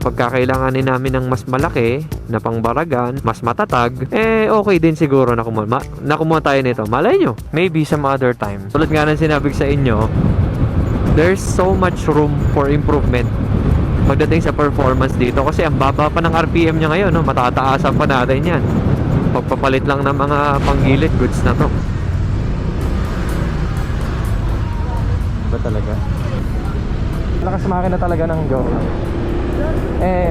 Pagka kailanganin namin ng mas malaki na pangbaragan, mas matatag, okay din siguro na kumuha tayo nito. Malay nyo, maybe some other time. Tulad nga ng sinabi ko sa inyo, there's so much room for improvement pagdating sa performance dito kasi ang baba pa ng RPM niya ngayon, no? Matataasan pa natin yan. Pagpapalit lang ng mga panggilid goods na to. Ba talaga? Lakas makina talaga ng joke lang.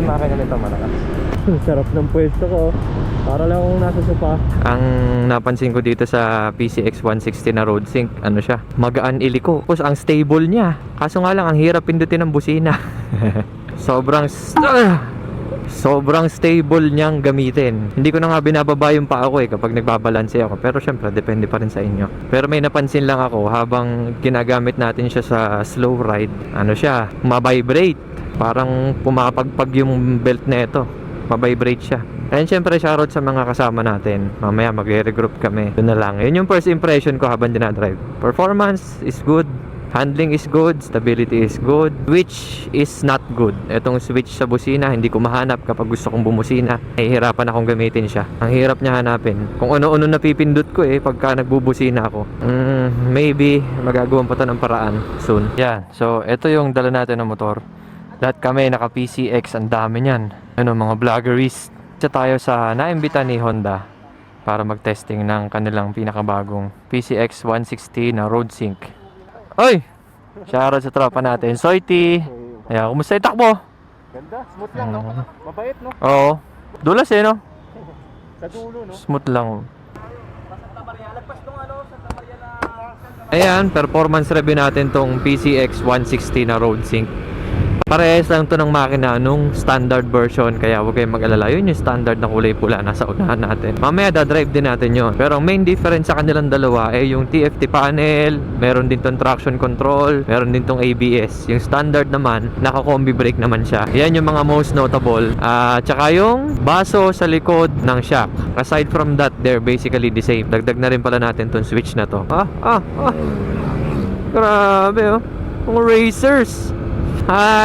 Makina nito malakas. Sarap ng pwesto ko. Para lang akong nasa sopa. Ang napansin ko dito sa PCX 160 na road sync, ano siya, magaan iliko. Tapos ang stable niya. Kaso nga lang, ang hirap pindutin ng busina. Sobrang stable niyang gamitin. Hindi ko na nga binababa yung paa ko kapag nagbabalanse ako. Pero syempre, depende pa rin sa inyo. Pero may napansin lang ako habang ginagamit natin siya sa slow ride. Ano siya, mabibrate. Parang pumapagpag yung belt na ito. Mabibrate siya. And syempre, shoutout sa mga kasama natin. Mamaya magre-regroup kami. Doon na lang. Yun yung first impression ko habang dinadrive. Performance is good. Handling is good, stability is good. Switch is not good. Etong switch sa busina, hindi ko mahanap kapag gusto kong bumusina. Nahihirapan akong gamitin siya. Ang hirap niya hanapin. Kung ano-ano napipindot ko pagka nagbubusina ako. Maybe magagawan pa to ng paraan soon. Yan. So, ito yung dala natin ng motor. Lahat kami naka PCX, ang dami niyan. Mga vloggeries. Isa tayo sa naimbita ni Honda para mag-testing ng kanilang pinakabagong PCX 160 na road sync. Oy! Shoutout sa tropa natin. Soiti! Ayan, kumusta yung takbo? Ganda, smooth lang, no? Mabait, no? Oo. Dulas no? Sa dulo, no? Smooth lang. Santa Maria, lagpas nung Santa Maria na... Ayan, performance review natin tong PCX 160 na road sync. Parehas lang to ng makina nung standard version, kaya huwag kayong mag-alala. Yun yung standard na kulay pula nasa unahan natin. Mamaya da-drive din natin yun. Pero ang main difference sa kanilang dalawa yung TFT panel, meron din tong traction control, meron din tong ABS. Yung standard naman, naka-combi brake naman siya. Yan yung mga most notable. Tsaka yung baso sa likod ng shock. Aside from that, they're basically the same. Dagdag na rin pala natin tong switch na to. Grabe mga racers.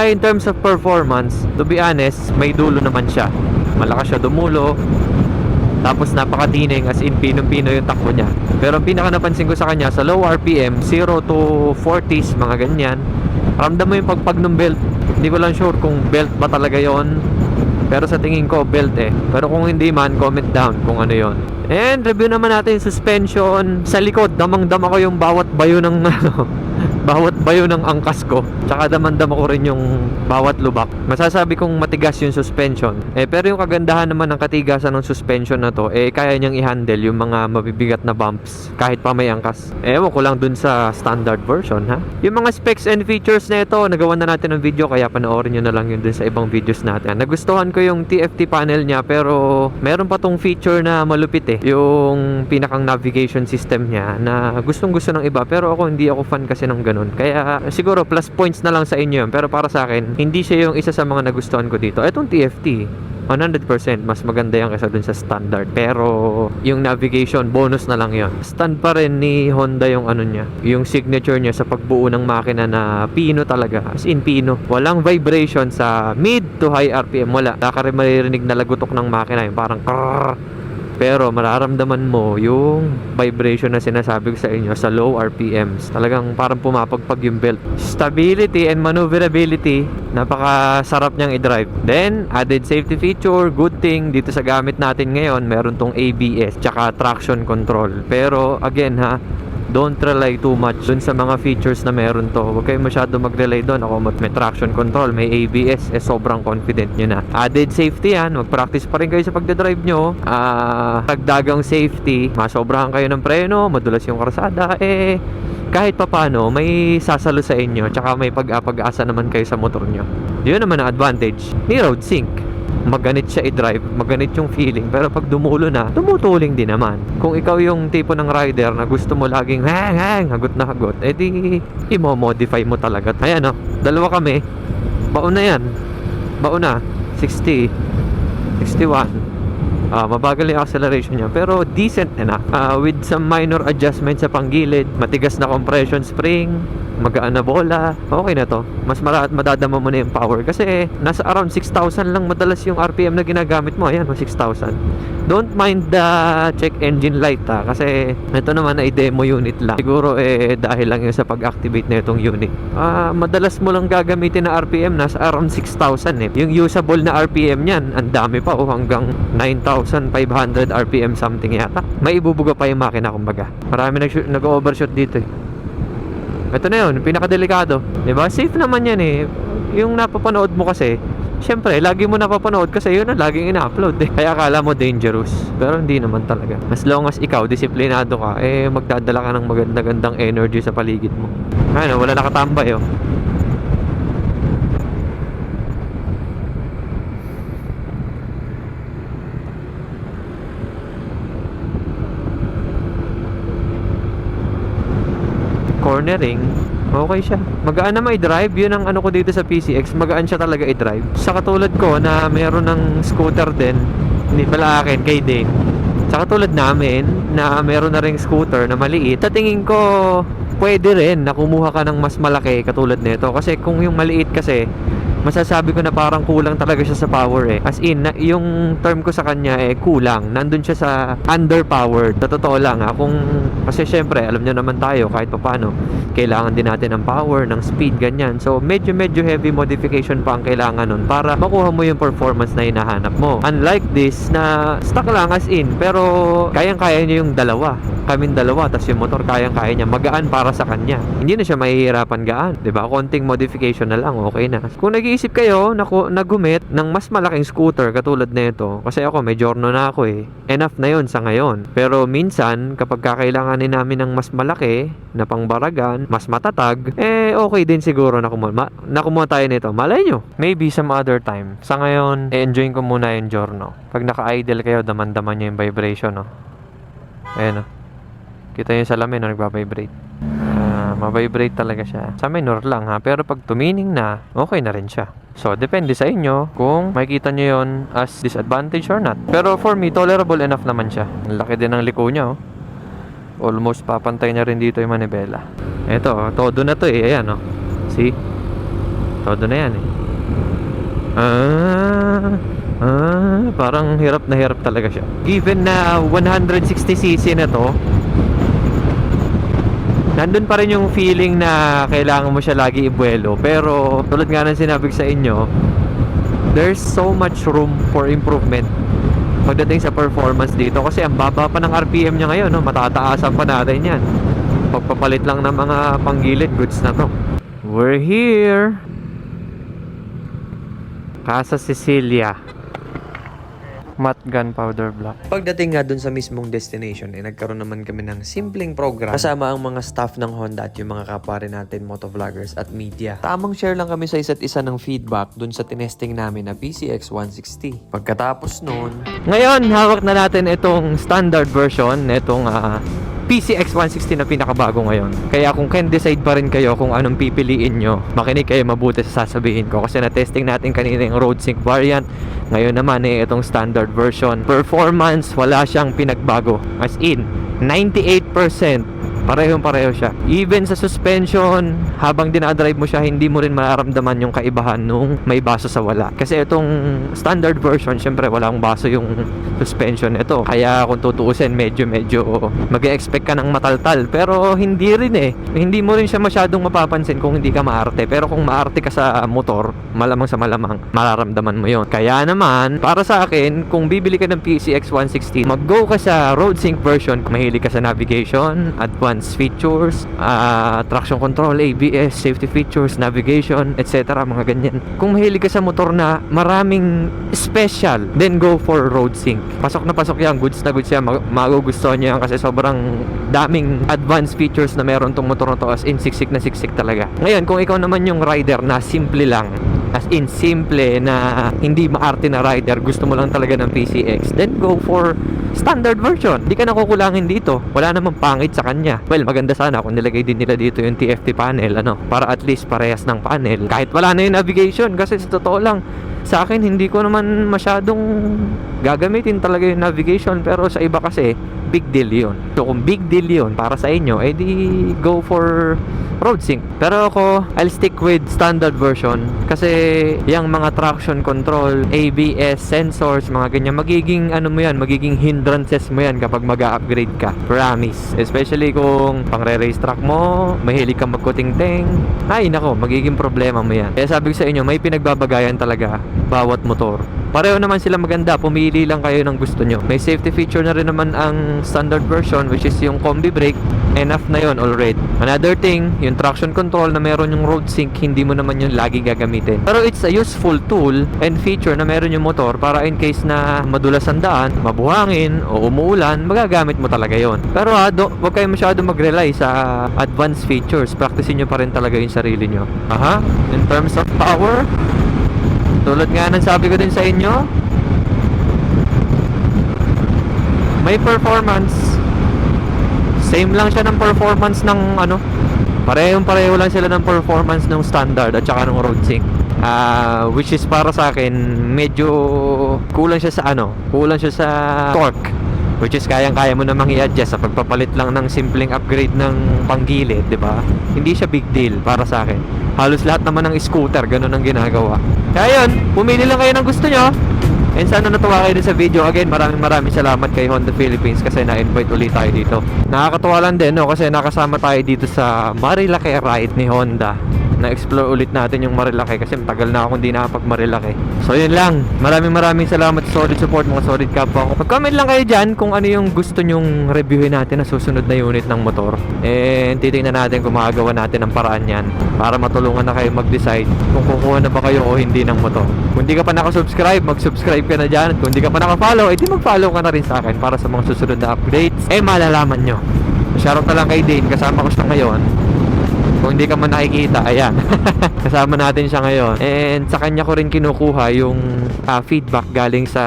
In terms of performance, to be honest, may dulo naman siya. Malakas siya dumulo. Tapos napakatining, as in pinong-pino yung takbo niya. Pero ang pinaka napansin ko sa kanya, sa low RPM, 0 to 40s, mga ganyan, ramdam mo yung pagpag ng belt. Hindi ko lang sure kung belt ba talaga yon. Pero sa tingin ko, belt Pero kung hindi man, comment down kung ano yon. And review naman natin yung suspension. Sa likod, damang-dama ko yung bawat bayo ng bawat bayo ng angkas ko. Tsaka damang-dama ko rin yung bawat lubak. Masasabi kong matigas yung suspension. Pero yung kagandahan naman ng katigasan ng suspension na to, kaya niyang i-handle yung mga mabibigat na bumps kahit pa may angkas. Ewan ko lang dun sa standard version, ha? Yung mga specs and features na ito, nagawa na natin ng video, kaya panoorin nyo na lang yun dun sa ibang videos natin. Nagustuhan ko yung TFT panel niya, pero meron pa tong feature na malupit yung pinakang navigation system niya na gustong-gusto ng iba, pero ako hindi ako fan kasi ng ganun. Kaya siguro plus points na lang sa inyo yun. Pero para sa akin, hindi siya yung isa sa mga nagustuhan ko dito. Etong TFT, 100% mas maganda yan kaysa dun sa standard. Pero yung navigation, bonus na lang yun. Stand pa rin ni Honda yung ano niya, yung signature niya sa pagbuo ng makina na pino talaga. As in pino. Walang vibration sa mid to high RPM. Wala. Nakaka maririnig na lagutok ng makina. Yung parang krrrr. Pero mararamdaman mo yung vibration na sinasabi ko sa inyo sa low RPMs. Talagang parang pumapagpag yung belt. Stability and maneuverability, napakasarap niyang i-drive. Then, added safety feature, good thing dito sa gamit natin ngayon, meron tong ABS tsaka traction control. Pero again don't rely too much dun sa mga features na meron to. Huwag kayo masyado mag-rely doon. Ako may traction control, may ABS, sobrang confident nyo na. Added safety yan. Mag-practice pa rin kayo sa pagdadrive nyo. Dagdagang safety, masobrahan kayo ng preno, madulas yung karsada, kahit papano may sasalo sa inyo, tsaka may pag-asa naman kayo sa motor nyo. Yun naman ang advantage ni road sync. Maganit siya i-drive, maganit yung feeling, pero pag dumulo na, tumutuling din naman. Kung ikaw yung tipo ng rider na gusto mo laging hagot na hagot, di i-modify mo talaga. Ayan dalawa kami, baon na yan, baon na 60, 61. Mabagal yung acceleration niya, pero decent na with some minor adjustments sa panggilid, matigas na compression spring, magaan na bola, okay na to. Mas madadama mo na yung power kasi nasa around 6,000 lang madalas yung RPM na ginagamit mo. Ayan, 6,000. Don't mind the check engine light kasi ito naman ay demo unit lang. Siguro dahil lang yun sa pag-activate na itong unit. Madalas mo lang gagamitin na RPM nasa around 6,000 Yung usable na RPM niyan, ang dami pa hanggang 9,500 RPM something yata. May ibubuga pa yung makina kumbaga. Marami nag-overshoot dito Ito na yun, pinakadelikado. Diba? Safe naman yan Yung napapanood mo kasi, syempre, lagi mo napapanood kasi yun ang laging ina-upload Kaya akala mo dangerous. Pero hindi naman talaga. As long as ikaw, disiplinado ka, magdadala ka ng magandang energy sa paligid mo. Ayun, wala nakatambay cornering, okay siya. Magaan na may drive. Yun ang ano ko dito sa PCX. Magaan siya talaga i-drive. Sa katulad ko na meron ng scooter din. Hindi pala akin, kay Dane. Sa katulad namin na meron na ring scooter na maliit. Sa tingin ko, pwede rin na kumuha ka ng mas malaki katulad nito. Kasi kung yung maliit kasi, masasabi ko na parang kulang talaga siya sa power As in, yung term ko sa kanya kulang. Nandun siya sa underpowered. Sa totoo lang kasi syempre, alam nyo naman tayo kahit paano, kailangan din natin ng power, ng speed, ganyan. So, medyo heavy modification pa ang kailangan nun para makuha mo yung performance na hinahanap mo. Unlike this na stock lang as in, pero kayang-kaya niya yung dalawa. Kaming dalawa, tas yung motor kayang-kaya niya. Magaan para sa kanya. Hindi na siya mahihirapan gaan. 'Di ba? Konting modification na lang, okay na. Kung nag-iisip kayo na gumit ng mas malaking scooter katulad nito, kasi ako may Giorno na ako enough na yun sa ngayon. Pero minsan, kapag kakailanganin namin ng mas malaki na pangbaragan, mas matatag, okay din siguro na kumuha tayo nito. Malay nyo, maybe some other time. Sa ngayon, enjoy ko muna yung Giorno. Pag naka-idle kayo, daman-daman nyo yung vibration, Ayan, kita yung salamin na nagbabibrate. Mabibrate talaga siya. Sa minor lang pero pag tumining na, okay na rin siya. So, depende sa inyo kung makikita nyo yon as disadvantage or not. Pero for me, tolerable enough naman siya. Ang laki din ng liko niya, Almost papantay na rin dito yung manibela. Eto, todo na to Ayan, See? Todo na yan parang hirap na hirap talaga siya. Even na 160cc na to, nandun pa rin yung feeling na kailangan mo siya lagi ibuelo. Pero tulad nga ng sinabi ko sa inyo, there's so much room for improvement pagdating sa performance dito. Kasi ang baba pa ng RPM niya ngayon matataasan pa natin yan. Pagpapalit lang ng mga panggilid, goods na to. We're here, Casa Cecilia, matte gunpowder block. Pagdating nga dun sa mismong destination, nagkaroon naman kami ng simpleng program kasama ang mga staff ng Honda at yung mga kapwa rin natin motovloggers at media. Tamang share lang kami sa isa't isa ng feedback dun sa tinesting namin na PCX 160. Pagkatapos nun, ngayon hawak na natin itong standard version nitong PCX 160 na pinakabago ngayon. Kaya kung can decide pa rin kayo kung anong pipiliin nyo, makinig kayo mabuti sa sasabihin ko. Kasi na-testing natin kanina yung road sync variant. Ngayon naman itong standard version. Performance, wala siyang pinagbago. As in, 98%. Parehong-pareho siya. Even sa suspension, habang dinadrive mo siya, hindi mo rin mararamdaman yung kaibahan nung may baso sa wala. Kasi itong standard version, syempre walang baso yung suspension ito. Kaya kung tutuusin, medyo mag-e-expect ka ng mataltal. Pero hindi rin Hindi mo rin siya masyadong mapapansin kung hindi ka maarte. Pero kung maarte ka sa motor, malamang sa malamang, mararamdaman mo yon. Kaya naman, para sa akin, kung bibili ka ng PCX 160, mag-go ka sa road sync version. Mahilig ka sa navigation, advanced features, traction control, ABS, safety features, navigation, etc. Mga ganyan. Kung mahilig ka sa motor na maraming special, then go for road sync. Pasok na pasok yan, goods na goods yan, magugustuhan nyo yan kasi sobrang daming advanced features na meron tong motor na to, as in siksik na siksik talaga. Ngayon, kung ikaw naman yung rider na simple lang, as in simple na hindi maarte na rider, gusto mo lang talaga ng PCX, then go for standard version. Hindi ka nakukulangin dito. Wala namang pangit sa kanya. Well, maganda sana kung nilagay din nila dito yung TFT panel, para at least parehas ng panel. Kahit wala na yung navigation, kasi sa totoo lang, sa akin, hindi ko naman masyadong gagamitin talaga yung navigation, pero sa iba kasi, big deal yun. So, kung big deal yun para sa inyo, edi go for road sync. Pero ako, I'll stick with standard version kasi yung mga traction control, ABS, sensors, mga ganyan, magiging ano mo yan, magiging hindrances mo yan kapag mag-upgrade ka. Promise. Especially kung pang-race track mo, mahilig kang magkuting-ting, ay nako, magiging problema mo yan. Kaya sabi ko sa inyo, may pinagbabagayan talaga bawat motor. Pareho naman sila maganda, pumili lang kayo ng gusto nyo. May safety feature na rin naman ang standard version, which is yung combi brake. Enough na yon already. Another thing, yung traction control na meron yung road sync, hindi mo naman yun lagi gagamitin. Pero it's a useful tool and feature na meron yung motor para in case na madulas ang daan, mabuhangin o umuulan, magagamit mo talaga yon. Pero wag kayo masyado mag-rely sa advanced features. Practicein nyo pa rin talaga yung sarili nyo. In terms of power, tulad nga ng sabi ko din sa inyo, may performance. Same lang siya ng performance ng ano, pareho lang sila ng performance ng standard at saka ng road sync. Which is para sa akin medyo kulang siya sa torque, which is kayang-kaya mo namang i-adjust sa pagpapalit lang ng simpleng upgrade ng panggilid, di ba? Hindi siya big deal para sa akin. Halos lahat naman ng scooter ganun ang ginagawa. Kaya yun, pumili lang kayo ng gusto nyo. And sana natuwa kayo din sa video. Again, maraming salamat kay Honda Philippines kasi na-invite ulit tayo dito. Nakakatuwa lang din, no? Kasi nakasama tayo dito sa Marilake ride ni Honda. Na-explore ulit natin yung Marilake kasi matagal na akong di nakapag-Marilake. So yun lang, maraming salamat sa solid support, mga solid kapwa ko. Mag-comment lang kayo dyan kung ano yung gusto nyong reviewin natin na susunod na unit ng motor. And titingnan natin kung makagawa natin ng paraan yan para matulungan na kayo mag-decide kung kukuha na ba kayo o hindi ng motor. Kung di ka pa nakasubscribe, mag-subscribe ka na dyan. At kung di ka pa nakafollow, edi mag-follow ka na rin sa akin para sa mga susunod na updates. Malalaman nyo. Shoutout na lang kay Dane, kasama ko siya ngayon. Kung hindi ka man nakikita, ayan. Kasama natin siya ngayon. And sa kanya ko rin kinukuha yung feedback galing sa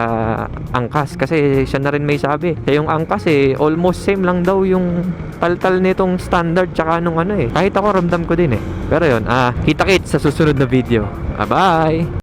angkas. Kasi siya na rin may sabi. Siya yung angkas almost same lang daw yung tal-tal nitong standard tsaka nung ano Kahit ako ramdam ko din Pero yun, kita-kits sa susunod na video. Bye-bye!